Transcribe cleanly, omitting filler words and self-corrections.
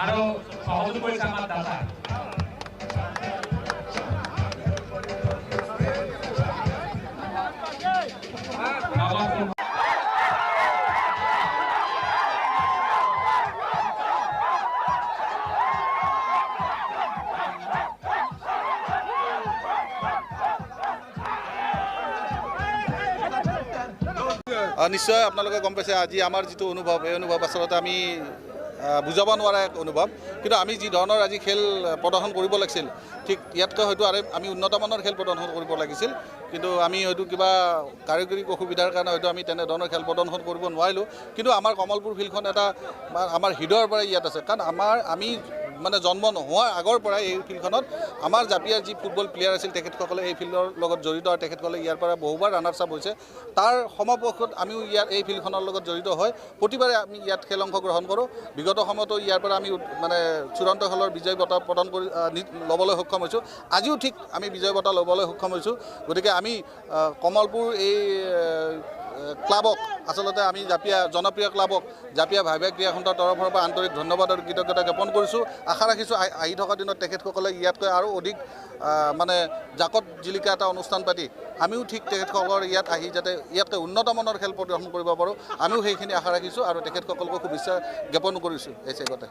আৰু সহযোগ কৰিছে আমাৰ দাদা নিশ্চয় আপোনালোকে গম পাইছে আজি আমাৰ যিটো অনুভৱ এই অনুভৱ আচলতে আমি বুজাব নোৱাৰা এক অনুভৱ কিন্তু আমি যি ধৰণৰ আজি খেল প্ৰদৰ্শন কৰিব লাগিছিল ঠিক ইয়াতকৈ হয়তো আৰু আমি উন্নতমানৰ খেল প্ৰদৰ্শন কৰিব লাগিছিল কিন্তু আমি হয়তো কিবা কাৰিকৰী অসুবিধাৰ কাৰণে হয়তো আমি তেনেধৰণৰ খেল প্ৰদৰ্শন কৰিব নোৱাৰিলোঁ কিন্তু আমাৰ কমলপুৰ ফিল্ডখন এটা আমাৰ হৃদয়ৰ পৰাই ইয়াত আছে কাৰণ আমি মানে জন্ম নোহোৱাৰ আগৰ পৰাই এই ফিল্ডখনত আমাৰ জাপিয়াৰ যি ফুটবল প্লেয়াৰ আছিল তেখেতসকলে এই ফিল্ডৰ লগত জড়িত আৰু তেখেতসকলে ইয়াৰ পৰা বহুবাৰ ৰানাৰ্ছ আপ হৈছে তাৰ সমপক্ষত আমিও ইয়াত এই ফিল্ডখনৰ লগত জড়িত হয় প্ৰতিবাৰে আমি ইয়াত খেল অংশগ্ৰহণ কৰোঁ বিগত সময়তো ইয়াৰ পৰা আমি মানে চূড়ান্ত খেলৰ বিজয় বঁটা প্ৰদান কৰি ল'বলৈ সক্ষম হৈছোঁ আজিও ঠিক আমি বিজয় বঁটা ল'বলৈ সক্ষম হৈছোঁ গতিকে আমি কমলপুৰ এই ক্লাবক আচলতে আমি জাপিয়া জনপ্ৰিয় ক্লাবক জাপিয়া ভাইভাই ক্ৰীড়া খণ্ডৰ তৰফৰ পৰা আন্তৰিক ধন্যবাদ আৰু কৃতজ্ঞতা জ্ঞাপন কৰিছোঁ আশা ৰাখিছোঁ আহি থকা দিনত তেখেতসকলে ইয়াতকৈ আৰু অধিক মানে জাকত জিলিকা এটা অনুষ্ঠান পাতি আমিও ঠিক তেখেতসকলৰ ইয়াত আহি যাতে ইয়াতকৈ উন্নতমানৰ খেল প্ৰদৰ্শন কৰিব পাৰোঁ আমিও সেইখিনি আশা ৰাখিছোঁ আৰু তেখেতসকলকো শুভেচ্ছা জ্ঞাপন কৰিছোঁ এই চেগতে